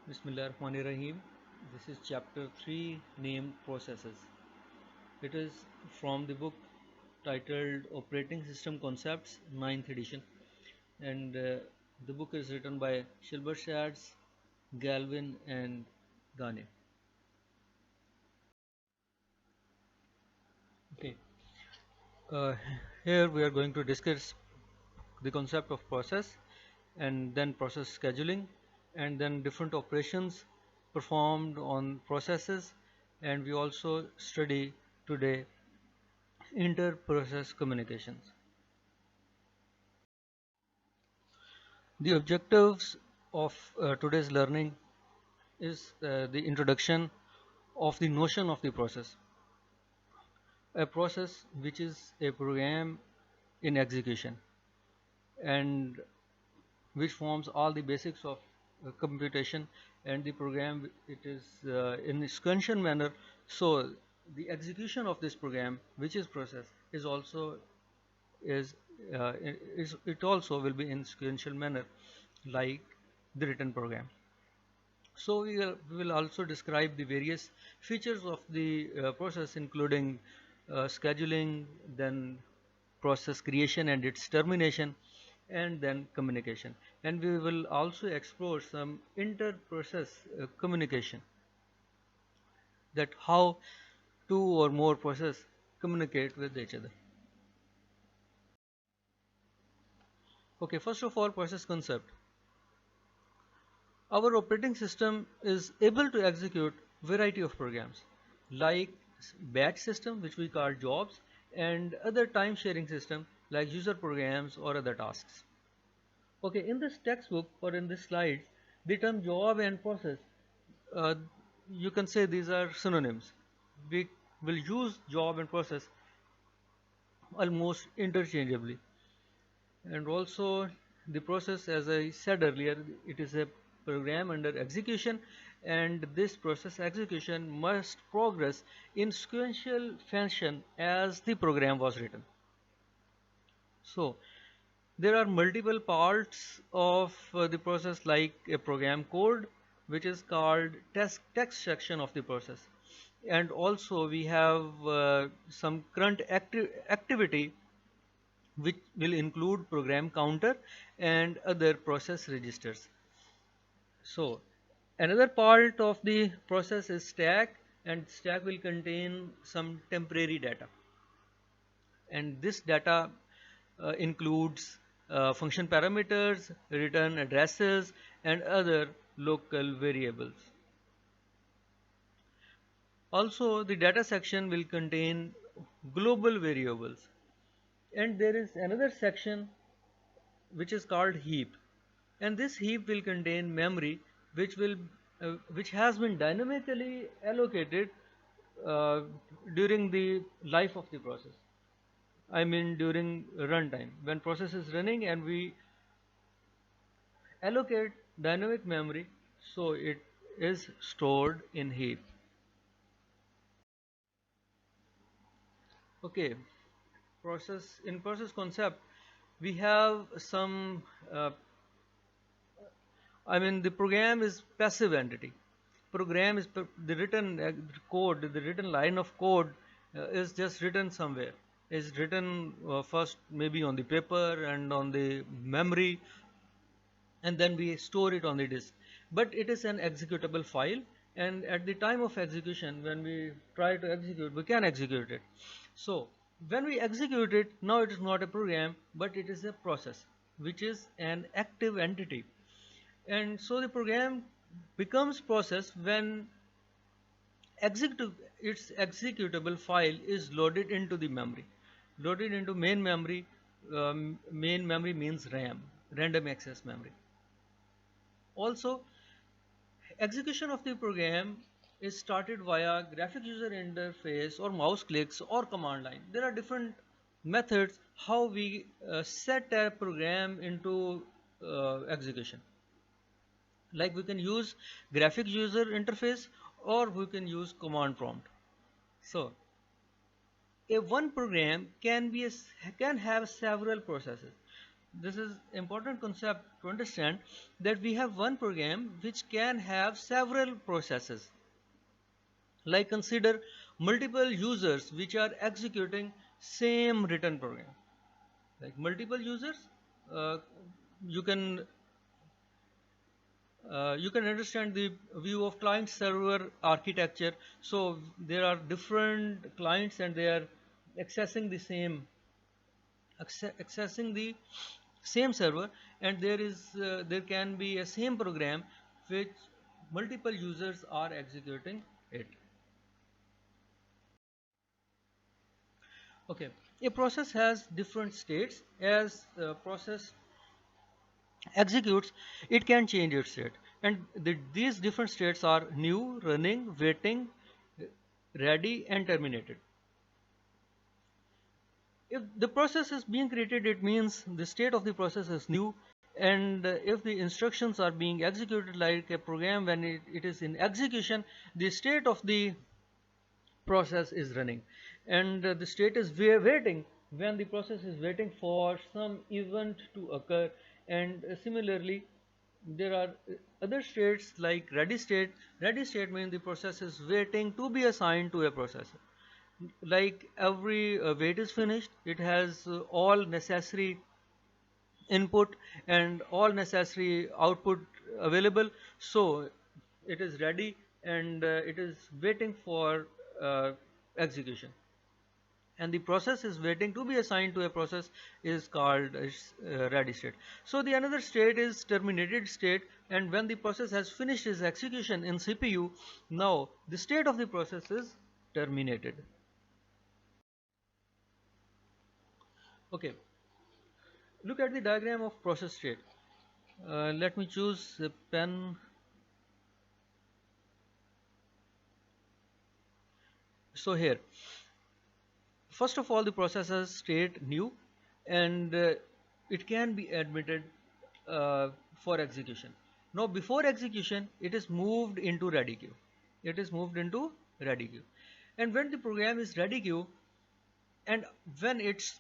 Bismillahirrahmanirrahim. This is chapter 3 named Processes. It is from the book titled Operating System Concepts 9th edition, and the book is written by Shilberschads, Galvin, and Gane. Okay, uh, here we are going to discuss the concept of process and then process scheduling and then different operations performed on processes, and we also study today inter-process communications. The objectives of today's learning is the introduction of the notion of the process, a process which is a program in execution and which forms all the basics of computation, and the program it is in a sequential manner. So the execution of this program, which is process, is also is, it also will be in sequential manner like the written program. So we will also describe the various features of the process, including scheduling, then process creation and its termination, and then communication. And we will also explore some inter-process communication, that how two or more processes communicate with each other. Okay, first of all, process concept. Our operating system is able to execute variety of programs like batch system, which we call jobs, and other time sharing system like user programs or other tasks. Okay, in this textbook or in this slide, the term job and process, uh, you can say these are synonyms. We will use job and process almost interchangeably. And also the process, as I said earlier, it is a program under execution, and this process execution must progress in sequential fashion as the program was written. So there are multiple parts of the process, like a program code, which is called text section of the process, and also we have some current activity, which will include program counter and other process registers. So another part of the process is stack, and stack will contain some temporary data, and this data includes function parameters, return addresses, and other local variables. Also, the data section will contain global variables, and there is another section which is called heap, and this heap will contain memory which has been dynamically allocated uh, during the life of the process. I mean during runtime, when process is running and we allocate dynamic memory, so it is stored in heap. Okay, process concept, we have some I mean, the program is passive entity. Program is the written code, the written line of code is just written somewhere. Is written first maybe on the paper and on the memory, and then we store it on the disk. But it is an executable file, and at the time of execution, when we try to execute, we can execute it. So when we execute it, now it is not a program, but it is a process, which is an active entity. And so the program becomes process when its executable file is loaded into the memory, loaded into main memory. Main memory means RAM, random access memory. Also, execution of the program is started via graphic user interface or mouse clicks or command line. There are different methods how we set a program into execution. Like we can use graphic user interface, or we can use command prompt. So a one program can have several processes. This is important concept to understand that we have one program which can have several processes. Like consider multiple users which are executing same written program. Like multiple users, uh, you can you can understand the view of client server architecture. So there are different clients and they are accessing the same accessing the same server, and there can be a same program which multiple users are executing it. Okay, a process has different states. As the process executes, it can change its state, and these different states are new, running, waiting, ready, and terminated. If the process is being created, it means the state of the process is new, and if the instructions are being executed like a program, when it is in execution, the state of the process is running, and the state is waiting when the process is waiting for some event to occur. And similarly, there are other states like ready state. Ready state means the process is waiting to be assigned to a processor. Like every wait is finished, it has all necessary input and all necessary output available, so it is ready, and it is waiting for execution, and the process is waiting to be assigned to a process is called ready state. So the another state is terminated state, and when the process has finished its execution in CPU, now the state of the process is terminated. Okay, look at the diagram of process state. Let me choose a pen. So here, first of all, the process has state new, and it can be admitted for execution. Now before execution, it is moved into ready queue. It is moved into ready queue. And when the program is ready queue, and when its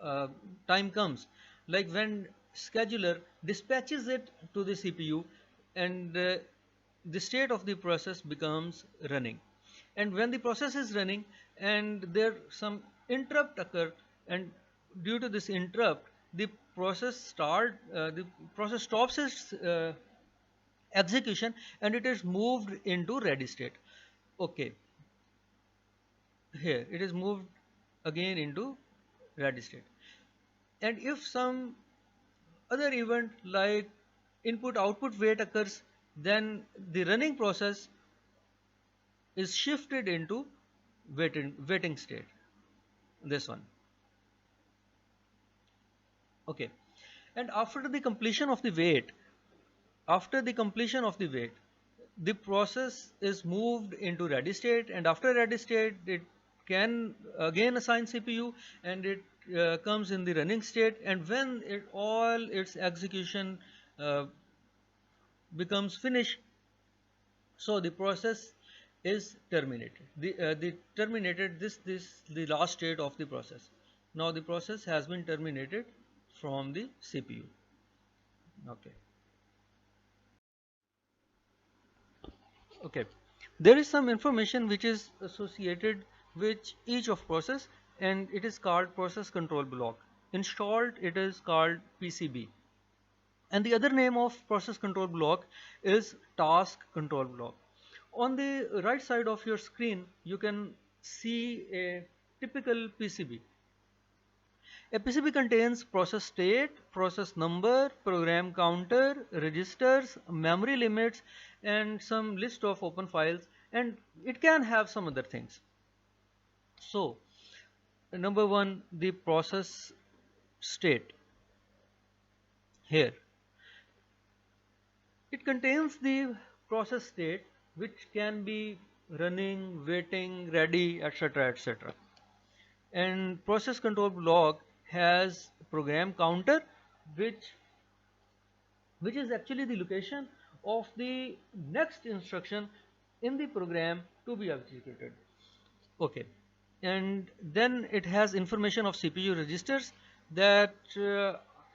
uh, time comes, like when scheduler dispatches it to the CPU, and the state of the process becomes running. And when the process is running and there some interrupt occur, and due to this interrupt, the process stops its execution, and it is moved into ready state. Okay, here it is moved again into ready state. And if some other event like input output wait occurs, then the running process is shifted into waiting state, this one. Okay, and after the completion of the wait, the process is moved into ready state, and after ready state, it can again assign CPU, and it comes in the running state. And when all its execution uh, becomes finished, so the process is terminated. The terminated this the last state of the process. Now the process has been terminated from the CPU. Okay. Okay. There is some information which is associated with each of process, and it is called process control block. In short, it is called PCB. And the other name of process control block is task control block. On the right side of your screen, you can see a typical PCB. A PCB contains process state, process number, program counter, registers, memory limits, and some list of open files, and it can have some other things. So, number one, the process state. Here, it contains the process state which can be running, waiting, ready, etc., etc. And process control block has program counter, which which is actually the location of the next instruction in the program to be executed. Okay, and then it has information of CPU registers, that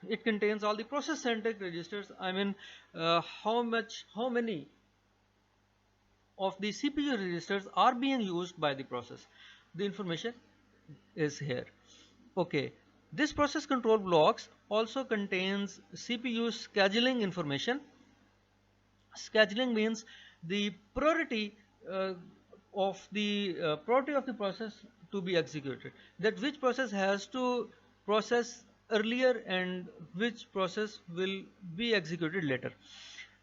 it contains all the process centric registers. I mean, how many of the CPU registers are being used by the process. The information is here. Okay, this process control blocks also contains CPU scheduling information. Scheduling means the uh, priority of the process to be executed, that which process has to process earlier and which process will be executed later.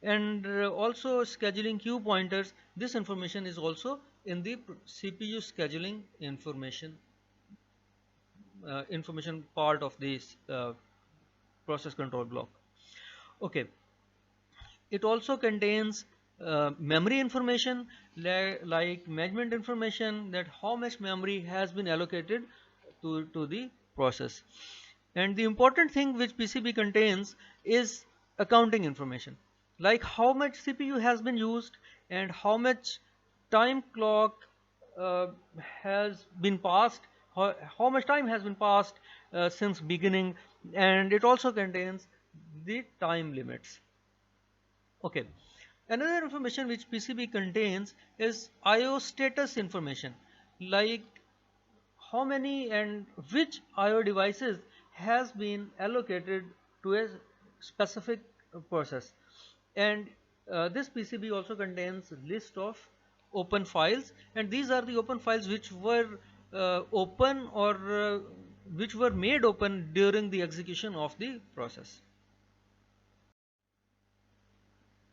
And also scheduling queue pointers, this information is also in the CPU scheduling information part of this process control block. Okay, it also contains memory information, like management information, that how much memory has been allocated to the process. And the important thing which PCB contains is accounting information, like how much CPU has been used and how much time clock uh, has been passed, how much time has been passed since beginning. And it also contains the time limits. Okay. Another information which PCB contains is IO status information, like how many and which IO devices has been allocated to a specific process. And this PCB also contains list of open files, and these are the open files which were open or which were made open during the execution of the process.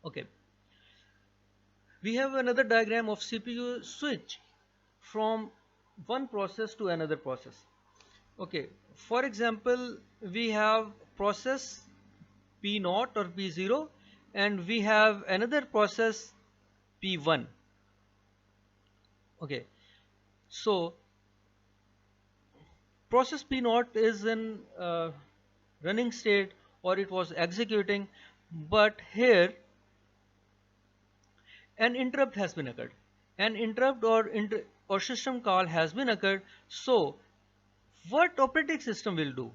Okay. We have another diagram of CPU switch from one process to another process. Okay, for example, we have process P0 or P0, and we have another process P1. Okay, so process P0 is in running state, or it was executing, but here an interrupt has been occurred. An interrupt or system call has been occurred. So what operating system will do?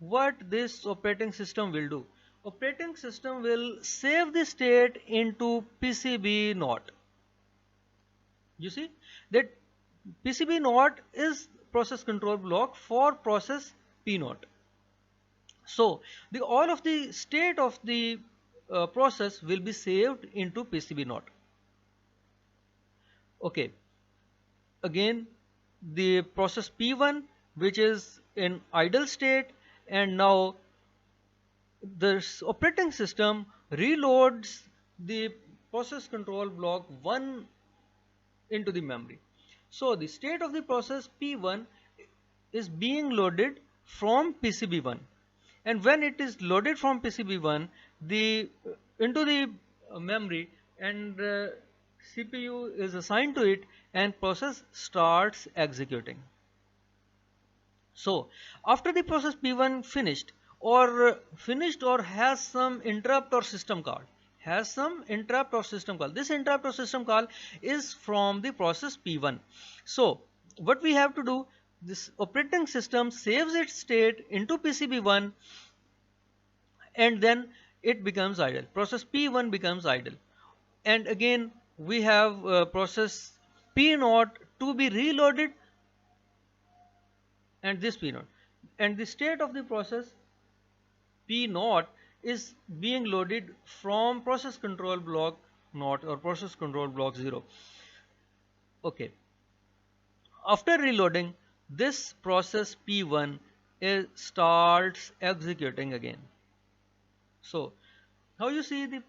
What this operating system will do? Operating system will save the state into PCB not. You see that PCB not is process control block for process P not. So the all of the state of the process will be saved into PCB not. Okay, again the process P1, which is in idle state, and now the operating system reloads the process control block 1 into the memory. So the state of the process P1 is being loaded from PCB1, and when it is loaded from PCB1 the into the memory, and CPU is assigned to it, and process starts executing. So after the process P1 finished or has some interrupt or system call, this interrupt or system call is from the process P1. So what we have to do, this operating system saves its state into PCB1, and then it becomes idle. Process P1 becomes idle, and again we have process P0 to be reloaded, and this P0, and the state of the process P0 is being loaded from process control block not or process control block 0. Okay, after reloading, this process P1 starts executing again. So how you see the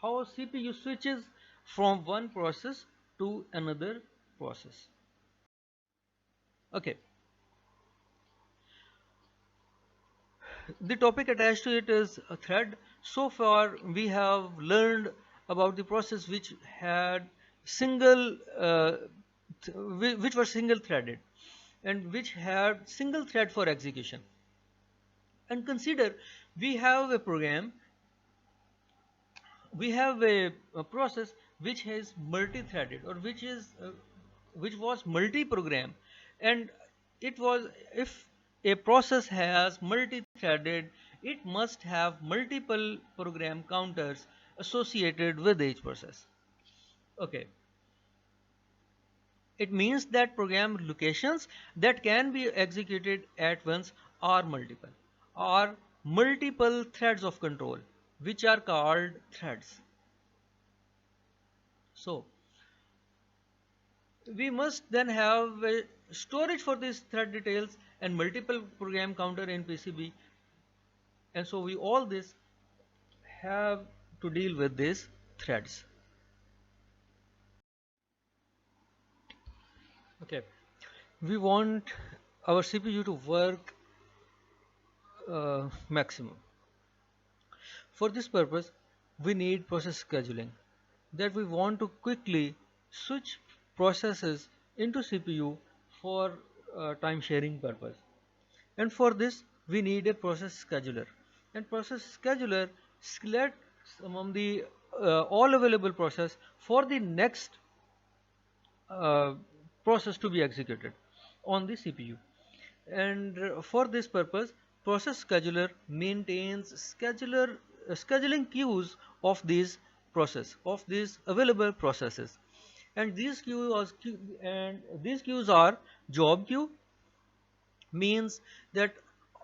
how CPU switches from one process to another process. Okay, the topic attached to it is a thread. So far we have learned about the process which had single which were single threaded, and which had single thread for execution. And consider we have a program, we have a process which has multi-threaded, or which was multi-program, and it was if a process has multi-threaded, it must have multiple program counters associated with each process. Okay, it means that program locations that can be executed at once are multiple threads of control, which are called threads. So we must then have storage for these thread details and multiple program counter in PCB, and so we all this have to deal with these threads. Okay, we want our CPU to work maximum. For this purpose, we need process scheduling, that we want to quickly switch processes into CPU for time sharing purpose. And for this, we need a process scheduler. And process scheduler selects among the all available process for the next uh, process to be executed on the CPU. And for this purpose, process scheduler maintains scheduling queues of these available processes, and these queues are job queue, means that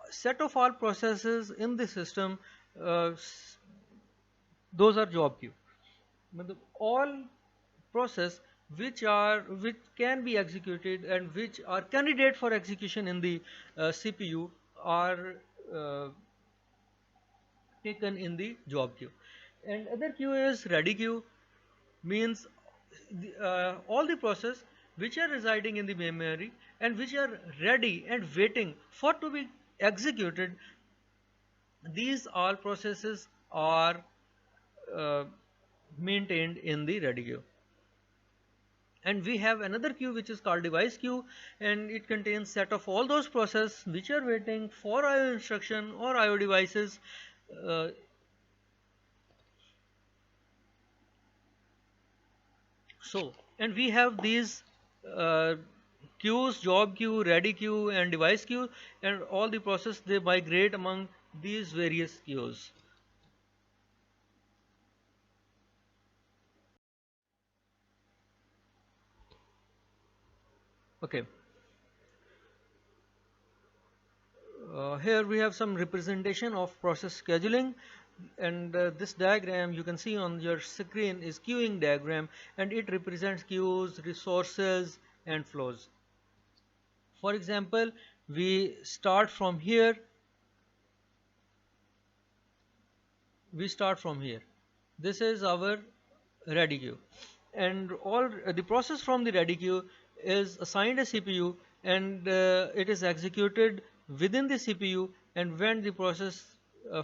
set of all processes in the system, uh, those are job queue. All process which can be executed and which are candidate for execution in the CPU are uh, taken in the job queue. And other queue is ready queue, means all the process which are residing in the memory and which are ready and waiting for to be executed. These all processes are uh, maintained in the ready queue. And we have another queue which is called device queue, and it contains set of all those processes which are waiting for IO instruction or IO devices. uh, and we have these uh, queues: job queue, ready queue, and device queue, and all the process they migrate among these various queues. Okay, here we have some representation of process scheduling, and this diagram you can see on your screen is queuing diagram, and it represents queues, resources, and flows. For example, we start from here. This is our ready queue, and all the process from the ready queue is assigned a CPU, and it is executed within the CPU, and when the process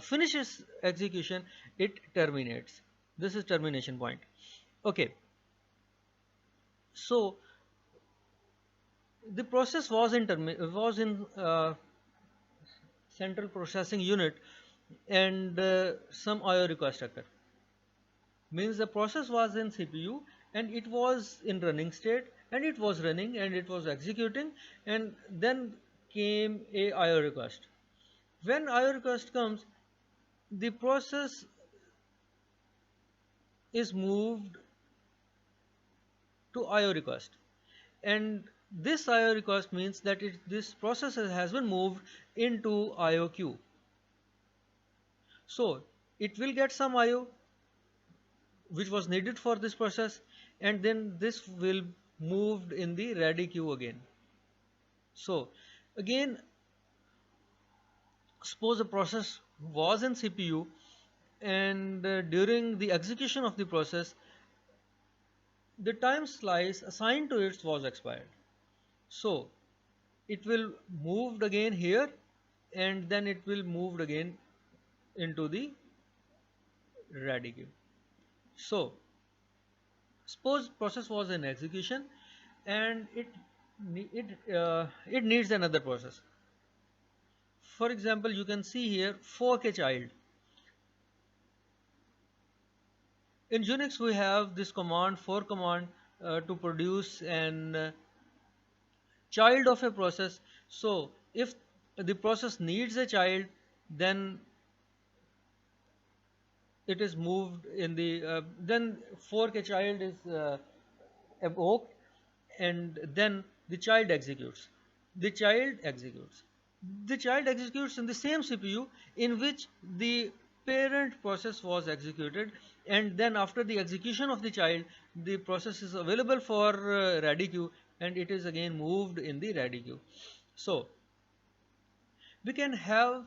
finishes execution, it terminates. This is termination point. Okay, so the process was in central processing unit, and some IO request occur, means the process was in CPU and it was in running state, and it was running and it was executing, and then came a IO request. When IO request comes, the process is moved to IO request, and this IO request means that this process has been moved into IO queue. So it will get some IO which was needed for this process, and then this will moved in the ready queue again. So again, suppose a process was in CPU, and during the execution of the process, the time slice assigned to it was expired. So it will moved again here, and then it will moved again into the ready queue. So suppose process was in execution, and it needs another process. For example, you can see here fork a child. In Unix we have this command, fork command, to produce an child of a process. So if the process needs a child, then it is moved in the then fork a child is evoked, and then the child executes. The child executes. The child executes in the same CPU in which the parent process was executed, and then after the execution of the child, the process is available for ready queue, and it is again moved in the ready queue. So we can have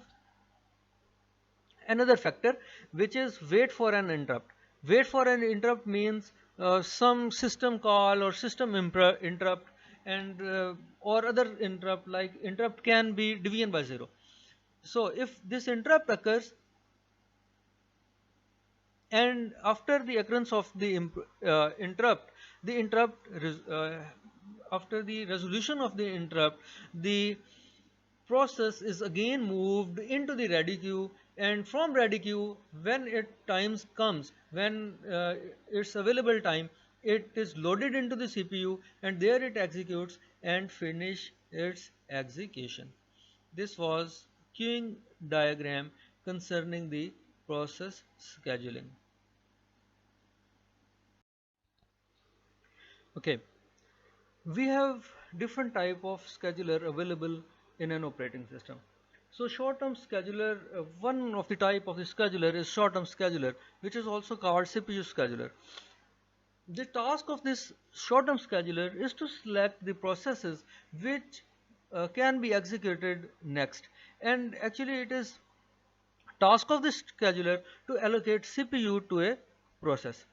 another factor, which is wait for an interrupt. Wait for an interrupt means some system call or system interrupt, and or other interrupt, like interrupt can be division by zero. So if this interrupt occurs, and after the occurrence of the interrupt, the interrupt after the resolution of the interrupt, the process is again moved into the ready queue, and from ready queue, when it times comes, when its available time, it is loaded into the CPU, and there it executes and finish its execution. This was queuing diagram concerning the process scheduling. Okay, we have different type of scheduler available in an operating system. So short-term scheduler, one of the type of the scheduler is short-term scheduler, which is also called CPU scheduler. The task of this short-term scheduler is to select the processes which can be executed next, and actually it is task of the scheduler to allocate CPU to a process.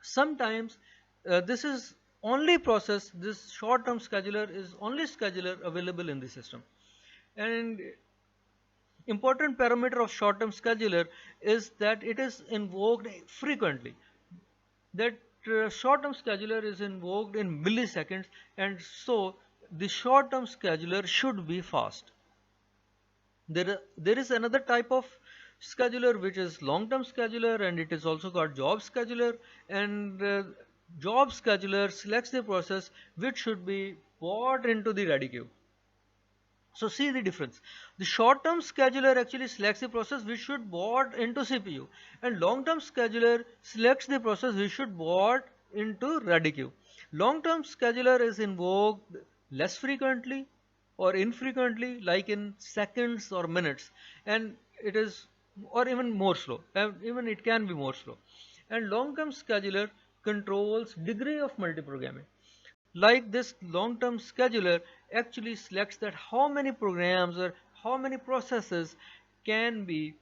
Sometimes this is only process, this short-term scheduler is only scheduler available in the system. And important parameter of short-term scheduler is that it is invoked frequently. That short-term scheduler is invoked in milliseconds, and so the short-term scheduler should be fast. There is another type of scheduler which is long-term scheduler, and it is also called job scheduler, and job scheduler selects the process which should be brought into the ready queue. So see the difference. The short-term scheduler actually selects the process which should board into CPU, and long-term scheduler selects the process which should board into ready queue. Long-term scheduler is invoked less frequently or infrequently, like in seconds or minutes, and it is, or even more slow, even it can be more slow. And long-term scheduler controls degree of multiprogramming. Like this long-term scheduler actually selects that how many programs or how many processes can be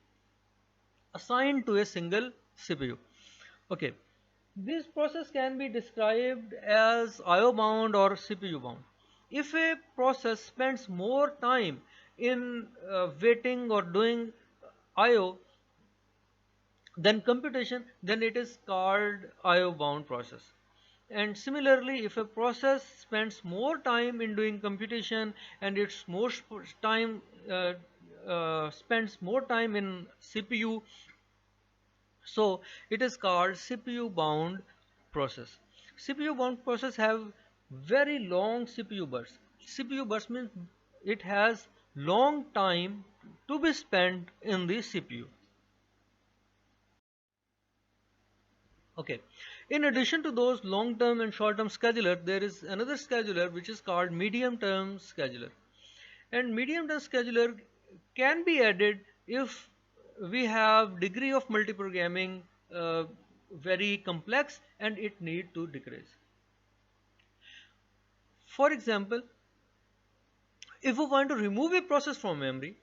assigned to a single CPU. Okay, this process can be described as IO bound or CPU bound. If a process spends more time in waiting or doing IO than computation, then it is called IO bound process. And similarly, if a process spends more time in doing computation and its most time spends more time in CPU, so it is called CPU bound process. CPU bound process have very long CPU bursts. CPU burst means it has long time to be spent in the CPU. Okay. In addition to those long-term and short-term scheduler, there is another scheduler which is called medium-term scheduler. And medium-term scheduler can be added if we have degree of multiprogramming very complex and it need to decrease. For example, if we want to remove a process from memory,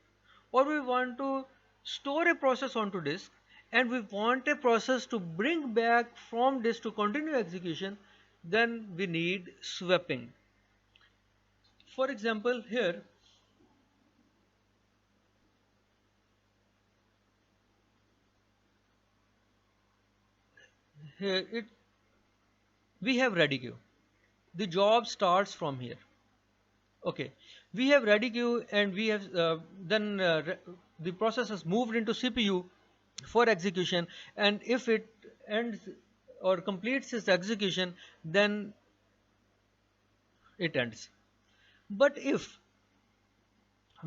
or we want to store a process onto disk, and we want a process to bring back from disk to continue execution, then we need swapping. For example, here we have ready queue. The job starts from here. Okay, we have ready queue, and we have then the process has moved into CPU for execution, and if it ends or completes its execution, then it ends. But if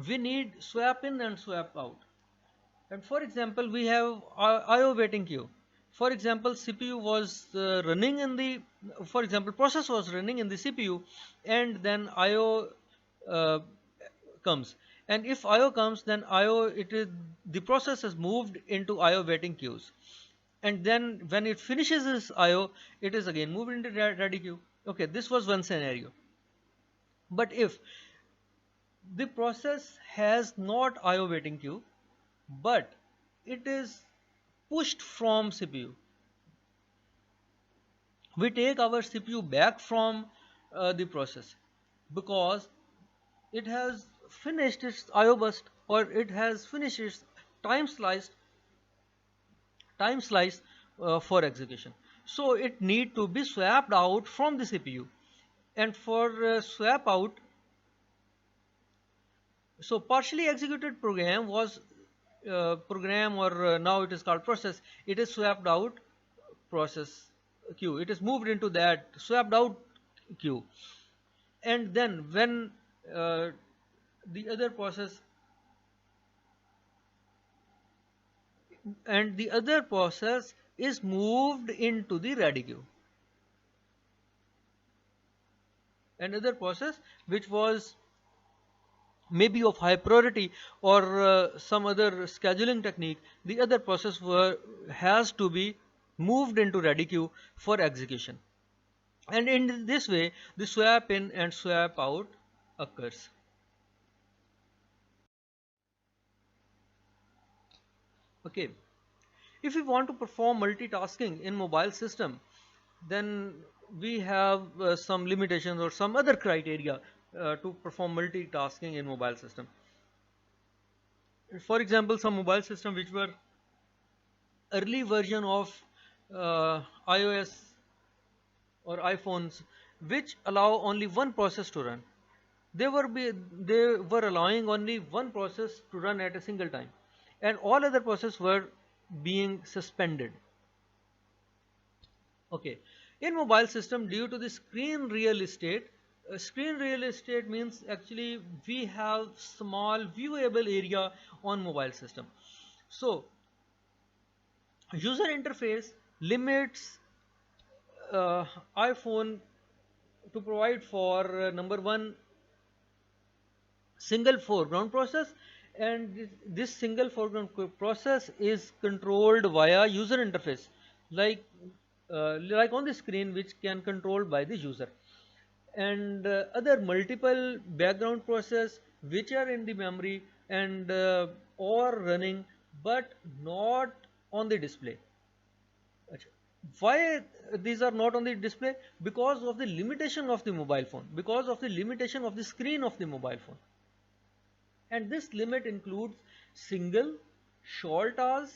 we need swap in and swap out. And for example, we have IO waiting queue. For example, CPU was running in the, for example, process was running in the CPU, and then IO uh, comes. And if IO comes, then IO, it is, the process has moved into IO waiting queues. And then when it finishes this IO, it is again moved into ready queue. Okay, this was one scenario. But if the process has not IO waiting queue, but it is pushed from CPU, we take our CPU back from the process because it has finished its IO burst, or it has finished its time sliced time slice for execution. So it need to be swapped out from the CPU. And for swap out, so partially executed program was program, or now it is called process, it is swapped out process queue, it is moved into that swapped out queue. And then when uh, the other process the other process is moved into the ready queue, another process which was maybe of high priority, or some other scheduling technique, the other process has to be moved into ready queue for execution. And in this way, the swap in and swap out occurs. Okay, if we want to perform multitasking in mobile system, then we have some limitations or some other criteria to perform multitasking in mobile system. For example, some mobile system which were early version of iOS or iPhones, which allow only one process to run. They were allowing only one process to run at a single time, and all other processes were being suspended. Okay, in mobile system, due to the screen real estate means actually we have small viewable area on mobile system. So user interface limits uh, iPhone to provide for number one, single foreground process, and this single foreground process is controlled via user interface, like like on the screen, which can controlled by the user. And other multiple background process which are in the memory and or running, but not on the display. Why these are not on the display? Because of the limitation of the mobile phone, because of the limitation of the screen of the mobile phone. And this limit includes single, short hours,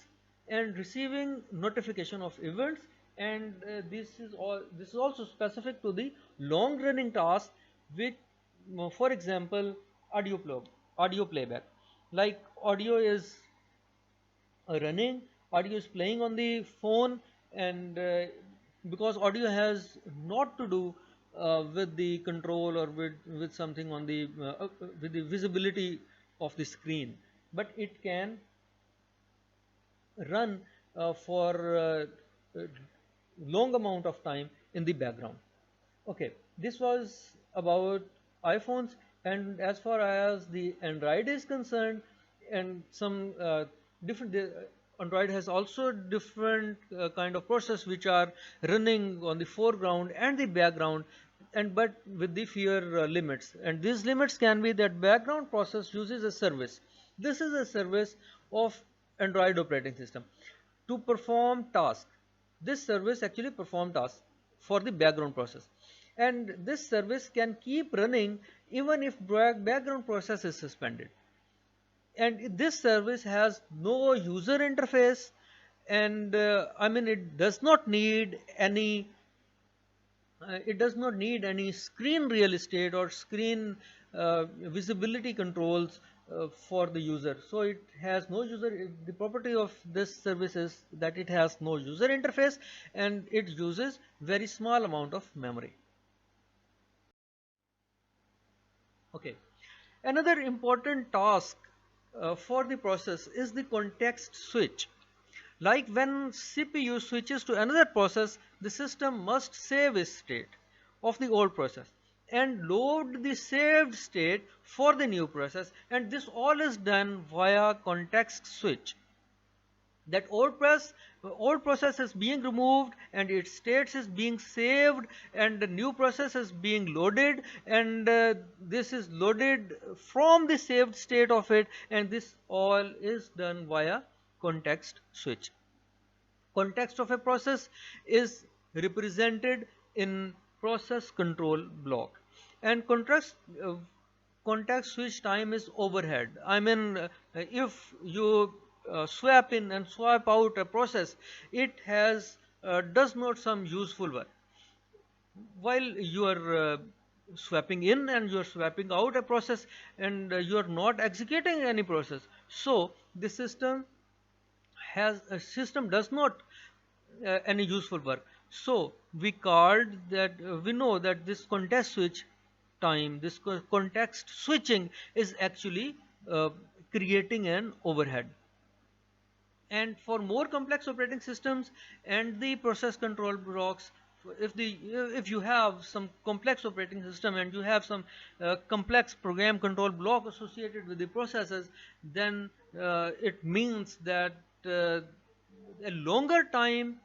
and receiving notification of events. And this is also specific to the long running tasks, which for example audio playback, like audio is running, audio is playing on the phone, and because audio has not to do with the control or with something on the with the visibility of the screen, but it can run for long amount of time in the background. Okay, this was about iPhones. And as far as the Android is concerned, and some different Android has also different kind of process which are running on the foreground and the background, and but with the fewer limits. And these limits can be that background process uses a service. This is a service of Android operating system to perform tasks. This service actually perform tasks for the background process, and this service can keep running even if background process is suspended. And this service has no user interface, and I mean it does not need any screen real estate or screen visibility controls for the user. So it has no user. The property of this service is that it has no user interface, and it uses very small amount of memory. Okay. Another important task for the process is the context switch. Like when CPU switches to another process, the system must save its state of the old process and load the saved state for the new process, and this all is done via context switch. That old process is being removed and its states is being saved, and the new process is being loaded, and this is loaded from the saved state of it, and this all is done via context switch. Context of a process is represented in process control block, and context switch time is overhead. I mean, if you swap in and swap out a process, it has does not some useful work while you are swapping in and you are swapping out a process, and you are not executing any process. So the system does not any useful work. So we know that this context switching is actually creating an overhead. And for more complex operating systems and the process control blocks, if you have some complex operating system and you have some complex program control block associated with the processes, then it means that a longer time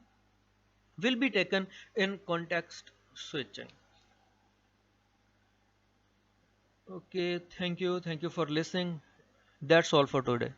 will be taken in context switching. Okay, thank you for listening. That's all for today.